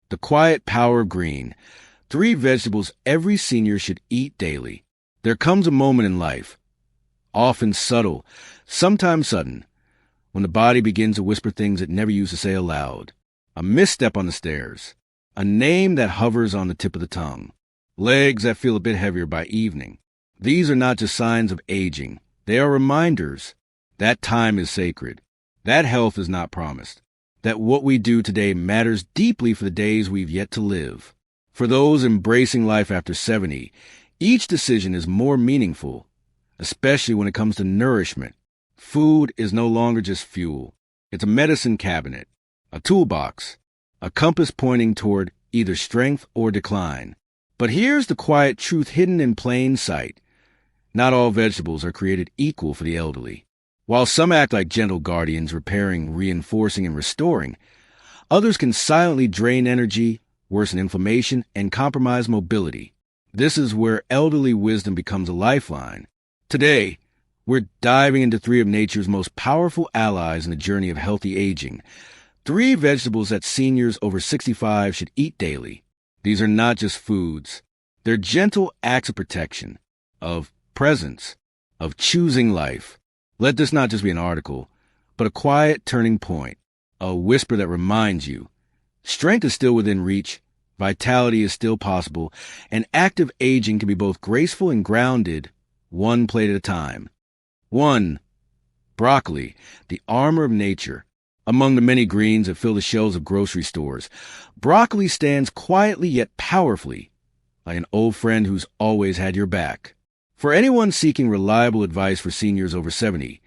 The quiet power of green. 3 vegetables every senior should eat daily. There comes a moment in life, often subtle, sometimes sudden, when the body begins to whisper things it never used to say aloud. A misstep on the stairs, a name that hovers on the tip of the tongue, legs that feel a bit heavier by evening. These are not just signs of aging. They are reminders that time is sacred, that health is not promised, that what we do today matters deeply for the days we've yet to live. For those embracing life after 70, each decision is more meaningful, especially when it comes to nourishment. Food is no longer just fuel. It's a medicine cabinet, a toolbox, a compass pointing toward either strength or decline. But here's the quiet truth hidden in plain sight. Not all vegetables are created equal for the elderly. While some act like gentle guardians, repairing, reinforcing, and restoring, others can silently drain energy, worsen inflammation, and compromise mobility. This is where elderly wisdom becomes a lifeline. Today, we're diving into 3 of nature's most powerful allies in the journey of healthy aging. 3 vegetables that seniors over 65 should eat daily. These are not just foods. They're gentle acts of protection, of presence, of choosing life. Let this not just be an article, but a quiet turning point, a whisper that reminds you strength is still within reach, vitality is still possible, and active aging can be both graceful and grounded, one plate at a time. 1. Broccoli, the armor of nature. Among the many greens that fill the shelves of grocery stores, broccoli stands quietly yet powerfully, like an old friend who's always had your back. For anyone seeking reliable advice for seniors over 70,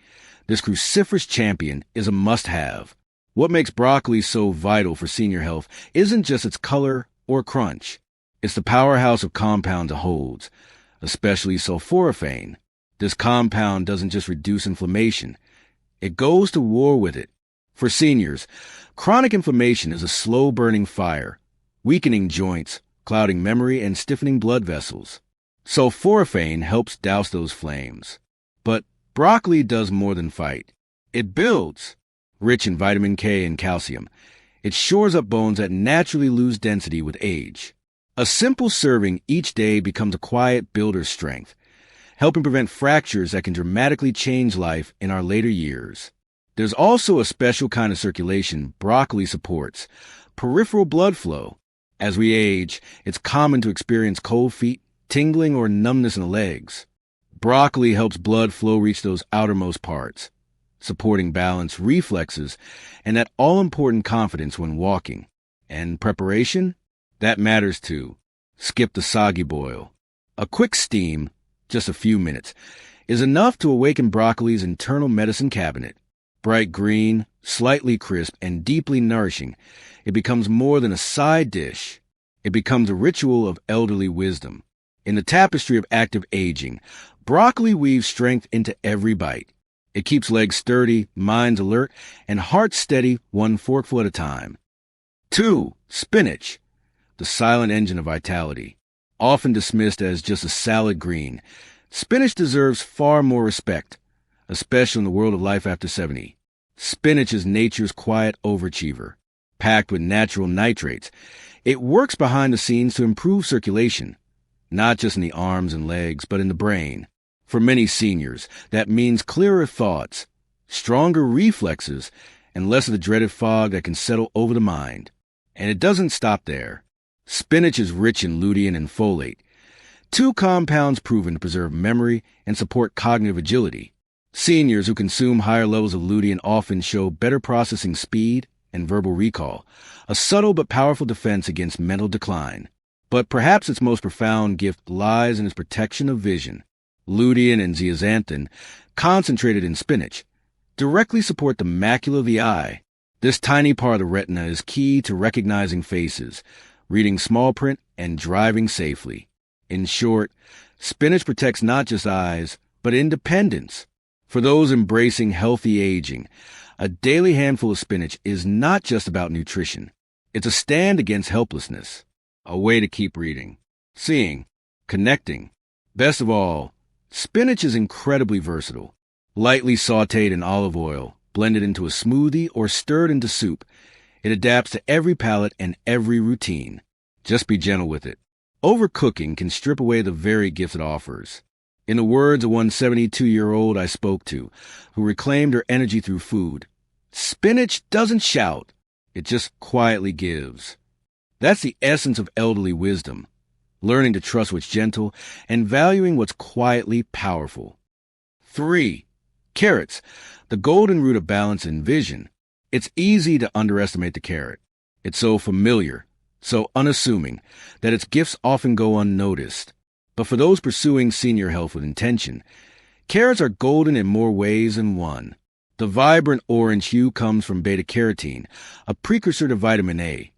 this cruciferous champion is a must-have. What makes broccoli so vital for senior health isn't just its color or crunch. It's the powerhouse of compounds it holds, especially sulforaphane. This compound doesn't just reduce inflammation. It goes to war with it. For seniors, chronic inflammation is a slow-burning fire, weakening joints, clouding memory, and stiffening blood vessels. Sulforaphane helps douse those flames. But broccoli does more than fight. It builds. Rich in vitamin K and calcium, it shores up bones that naturally lose density with age. A simple serving each day becomes a quiet builder's strength, helping prevent fractures that can dramatically change life in our later years. There's also a special kind of circulation broccoli supports, peripheral blood flow. As we age, it's common to experience cold feet, tingling, or numbness in the legs. Broccoli helps blood flow reach those outermost parts, supporting balance, reflexes, and that all-important confidence when walking. And preparation? That matters too. Skip the soggy boil. A quick steam, just a few minutes, is enough to awaken broccoli's internal medicine cabinet. Bright green, slightly crisp, and deeply nourishing, it becomes more than a side dish. It becomes a ritual of elderly wisdom. In the tapestry of active aging, broccoli weaves strength into every bite. It keeps legs sturdy, minds alert, and hearts steady, one forkful at a time. 2. Spinach, the silent engine of vitality. Often dismissed as just a salad green, spinach deserves far more respect, especially in the world of life after 70. Spinach is nature's quiet overachiever. Packed with natural nitrates, it works behind the scenes to improve circulation, not just in the arms and legs, but in the brain. For many seniors, that means clearer thoughts, stronger reflexes, and less of the dreaded fog that can settle over the mind. And it doesn't stop there. Spinach is rich in lutein and folate, 2 compounds proven to preserve memory and support cognitive agility. Seniors who consume higher levels of lutein often show better processing speed and verbal recall, a subtle but powerful defense against mental decline. But perhaps its most profound gift lies in its protection of vision. Lutein and zeaxanthin, concentrated in spinach, directly support the macula of the eye. This tiny part of the retina is key to recognizing faces, reading small print, and driving safely. In short, spinach protects not just eyes, but independence. For those embracing healthy aging, a daily handful of spinach is not just about nutrition. It's a stand against helplessness, a way to keep reading, seeing, connecting. Best of all, spinach is incredibly versatile. Lightly sautéed in olive oil, blended into a smoothie, or stirred into soup, It adapts to every palate and every routine. Just be gentle with it. Overcooking can strip away the very gift it offers. In the words of one 72-year-old I spoke to, who reclaimed her energy through food, spinach doesn't shout, it just quietly gives. That's the essence of elderly wisdom, learning to trust what's gentle and valuing what's quietly powerful. 3. Carrots, the golden root of balance and vision. It's easy to underestimate the carrot. It's so familiar, so unassuming, that its gifts often go unnoticed. But for those pursuing senior health with intention, carrots are golden in more ways than one. The vibrant orange hue comes from beta-carotene, a precursor to vitamin A,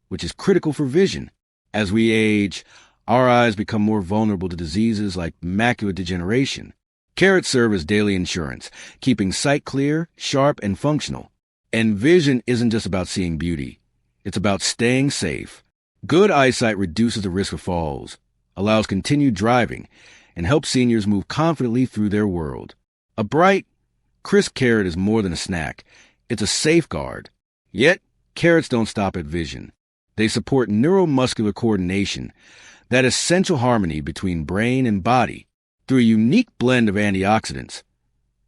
which is critical for vision. As we age, our eyes become more vulnerable to diseases like macular degeneration. Carrots serve as daily insurance, keeping sight clear, sharp, and functional. And vision isn't just about seeing beauty. It's about staying safe. Good eyesight reduces the risk of falls, allows continued driving, and helps seniors move confidently through their world. A bright, crisp carrot is more than a snack. It's a safeguard. Yet, carrots don't stop at vision. They support neuromuscular coordination, that essential harmony between brain and body, through a unique blend of antioxidants.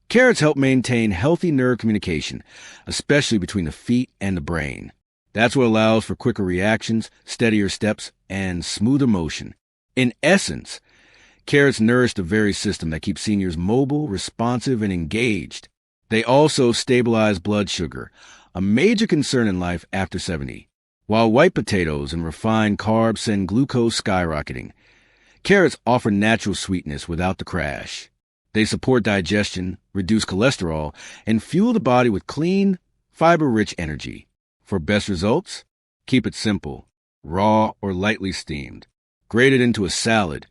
Carrots help maintain healthy nerve communication, especially between the feet and the brain. That's what allows for quicker reactions, steadier steps, and smoother motion. In essence, carrots nourish the very system that keeps seniors mobile, responsive, and engaged. They also stabilize blood sugar, a major concern in life after 70. While white potatoes and refined carbs send glucose skyrocketing, carrots offer natural sweetness without the crash. They support digestion, reduce cholesterol, and fuel the body with clean, fiber-rich energy. For best results, keep it simple, raw or lightly steamed. Grate it into a salad,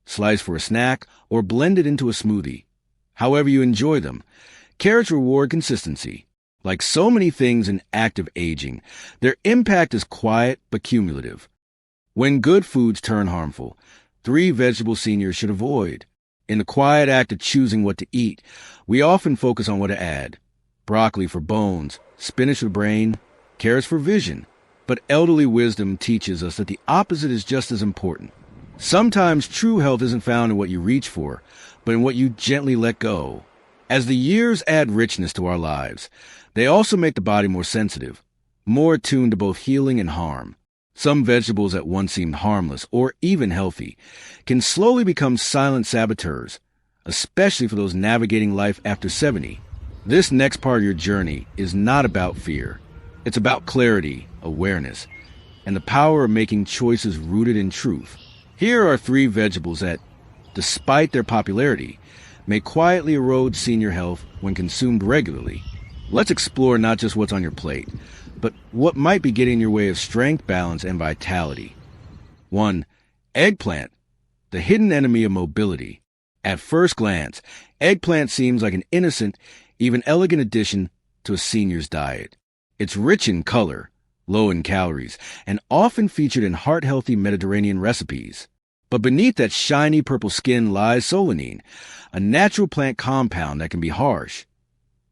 slice for a snack, or blend it into a smoothie. However you enjoy them, carrots reward consistency. Like so many things in active aging, their impact is quiet but cumulative. When good foods turn harmful, 3 vegetables seniors should avoid. In the quiet act of choosing what to eat, we often focus on what to add. Broccoli for bones, spinach for brain, carrots for vision. But elderly wisdom teaches us that the opposite is just as important. Sometimes true health isn't found in what you reach for, but in what you gently let go. As the years add richness to our lives, they also make the body more sensitive, more attuned to both healing and harm. Some vegetables that once seemed harmless or even healthy can slowly become silent saboteurs, especially for those navigating life after 70. This next part of your journey is not about fear. It's about clarity, awareness, and the power of making choices rooted in truth. Here are 3 vegetables that, despite their popularity, may quietly erode senior health when consumed regularly. Let's explore not just what's on your plate, but what might be getting in your way of strength, balance, and vitality. 1. Eggplant, the hidden enemy of mobility. At first glance, eggplant seems like an innocent, even elegant addition to a senior's diet. It's rich in color, low in calories, and often featured in heart-healthy Mediterranean recipes. But beneath that shiny purple skin lies solanine, a natural plant compound that can be harsh,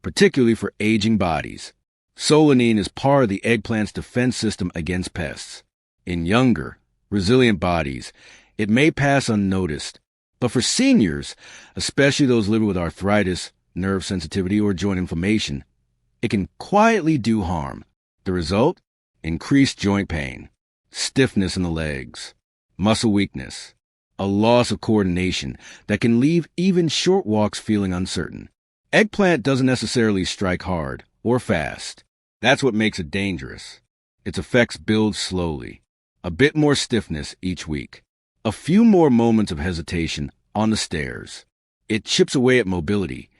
particularly for aging bodies. Solanine is part of the eggplant's defense system against pests. In younger, resilient bodies, it may pass unnoticed. But for seniors, especially those living with arthritis, nerve sensitivity, or joint inflammation, it can quietly do harm. The result? Increased joint pain, stiffness in the legs, muscle weakness, a loss of coordination that can leave even short walks feeling uncertain. Eggplant doesn't necessarily strike hard or fast. That's what makes it dangerous. Its effects build slowly. A bit more stiffness each week. A few more moments of hesitation on the stairs. It chips away at mobility,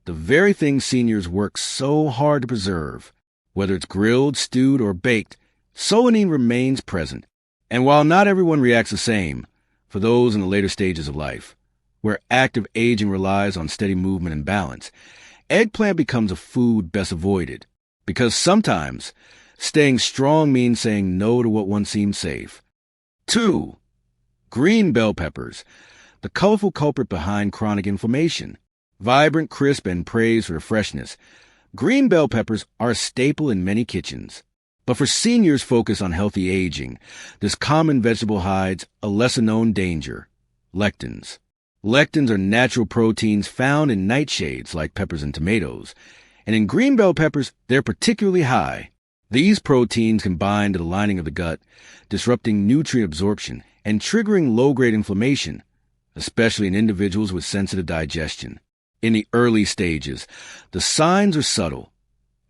the very thing seniors work so hard to preserve. Whether it's grilled, stewed, or baked, solanine remains present. And while not everyone reacts the same, for those in the later stages of life, where active aging relies on steady movement and balance, eggplant becomes a food best avoided. Because sometimes, staying strong means saying no to what once seemed safe. 2. Green bell peppers, the colorful culprit behind chronic inflammation. Vibrant, crisp, and praised for their freshness, green bell peppers are a staple in many kitchens. But for seniors focused on healthy aging, this common vegetable hides a lesser-known danger: lectins. Lectins are natural proteins found in nightshades like peppers and tomatoes, and in green bell peppers, they're particularly high. These proteins can bind to the lining of the gut, disrupting nutrient absorption and triggering low-grade inflammation, especially in individuals with sensitive digestion. In the early stages, the signs are subtle: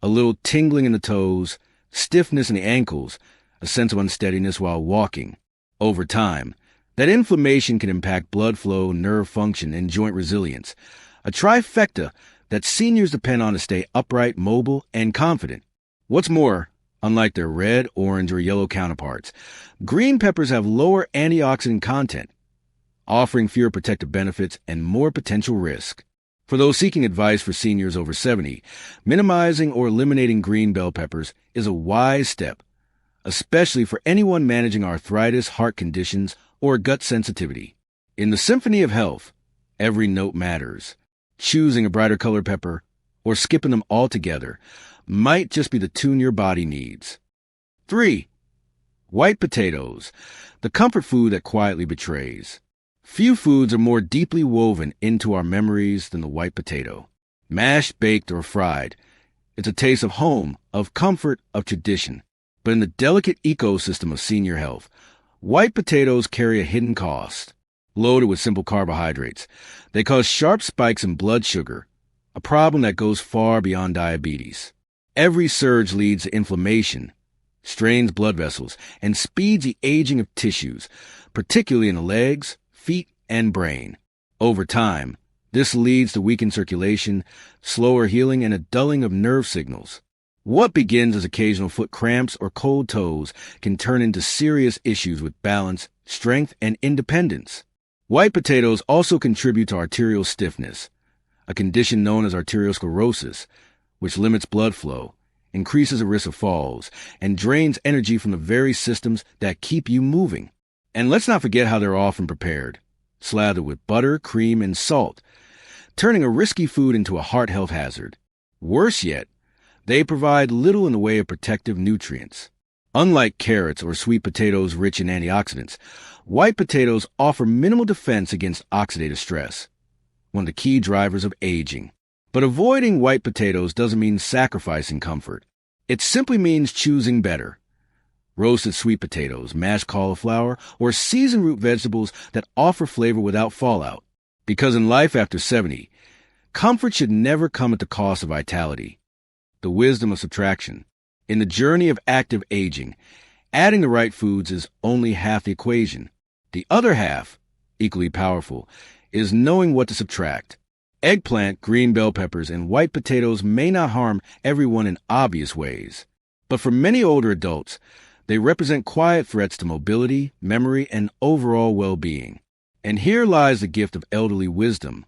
a little tingling in the toes, stiffness in the ankles, a sense of unsteadiness while walking. Over time, that inflammation can impact blood flow, nerve function, and joint resilience, a trifecta that seniors depend on to stay upright, mobile, and confident. What's more, unlike their red, orange, or yellow counterparts, green peppers have lower antioxidant content, offering fewer protective benefits and more potential risk. For those seeking advice for seniors over 70, minimizing or eliminating green bell peppers is a wise step, especially for anyone managing arthritis, heart conditions, or gut sensitivity. In the symphony of health, every note matters. Choosing a brighter colored pepper or skipping them altogether might just be the tune your body needs. 3. White potatoes, the comfort food that quietly betrays. Few foods are more deeply woven into our memories than the white potato. Mashed, baked, or fried, it's a taste of home, of comfort, of tradition. But in the delicate ecosystem of senior health, white potatoes carry a hidden cost. Loaded with simple carbohydrates, they cause sharp spikes in blood sugar, a problem that goes far beyond diabetes. Every surge leads to inflammation, strains blood vessels, and speeds the aging of tissues, particularly in the legs, feet, and brain. Over time, this leads to weakened circulation, slower healing, and a dulling of nerve signals. What begins as occasional foot cramps or cold toes can turn into serious issues with balance, strength, and independence. White potatoes also contribute to arterial stiffness, a condition known as arteriosclerosis, which limits blood flow, increases the risk of falls, and drains energy from the very systems that keep you moving. And let's not forget how they're often prepared, slathered with butter, cream, and salt, turning a risky food into a heart health hazard. Worse yet, they provide little in the way of protective nutrients. Unlike carrots or sweet potatoes rich in antioxidants, white potatoes offer minimal defense against oxidative stress, one of the key drivers of aging. But avoiding white potatoes doesn't mean sacrificing comfort. It simply means choosing better. Roasted sweet potatoes, mashed cauliflower, or seasoned root vegetables that offer flavor without fallout. Because in life after 70, comfort should never come at the cost of vitality. The wisdom of subtraction. In the journey of active aging, adding the right foods is only half the equation. The other half, equally powerful, is knowing what to subtract. Eggplant, green bell peppers, and white potatoes may not harm everyone in obvious ways, but for many older adults, they represent quiet threats to mobility, memory, and overall well-being. And here lies the gift of elderly wisdom,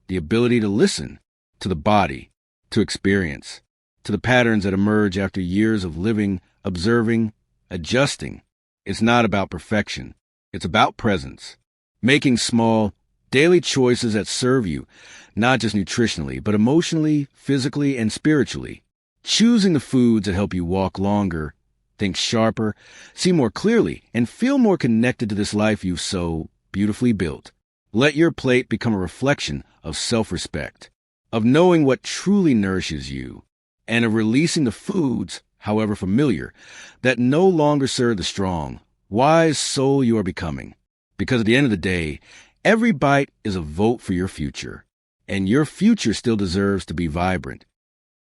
the ability to listen to the body, to experience, to the patterns that emerge after years of living, observing, adjusting. It's not about perfection. It's about presence. Making small, daily choices that serve you, not just nutritionally, but emotionally, physically, and spiritually. Choosing the foods that help you walk longer, think sharper, see more clearly, and feel more connected to this life you've so beautifully built. Let your plate become a reflection of self-respect, of knowing what truly nourishes you, and of releasing the foods, however familiar, that no longer serve the strong, wise soul you are becoming. Because at the end of the day, every bite is a vote for your future, and your future still deserves to be vibrant.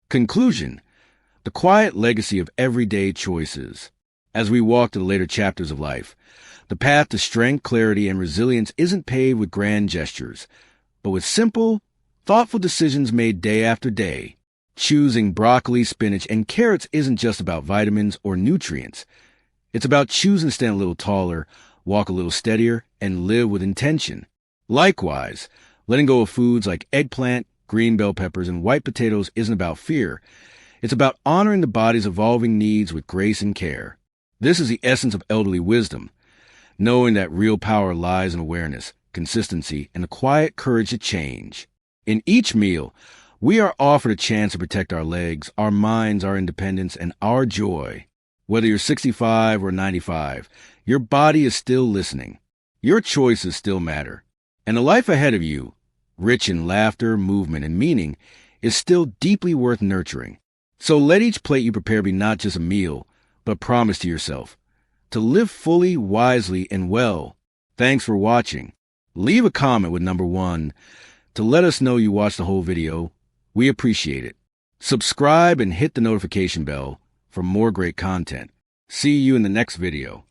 Conclusion: the quiet legacy of everyday choices. As we walk to the later chapters of life, the path to strength, clarity, and resilience isn't paved with grand gestures, but with simple, thoughtful decisions made day after day. Choosing broccoli, spinach, and carrots isn't just about vitamins or nutrients. It's about choosing to stand a little taller, walk a little steadier, and live with intention. Likewise, letting go of foods like eggplant, green bell peppers, and white potatoes isn't about fear. It's about honoring the body's evolving needs with grace and care. This is the essence of elderly wisdom, knowing that real power lies in awareness, consistency, and the quiet courage to change. In each meal, we are offered a chance to protect our legs, our minds, our independence, and our joy. Whether you're 65 or 95, your body is still listening. Your choices still matter. And the life ahead of you, rich in laughter, movement, and meaning, is still deeply worth nurturing. So let each plate you prepare be not just a meal, but a promise to yourself to live fully, wisely, and well. Thanks for watching. Leave a comment with number 1 to let us know you watched the whole video. We appreciate it. Subscribe and hit the notification bell for more great content. See you in the next video.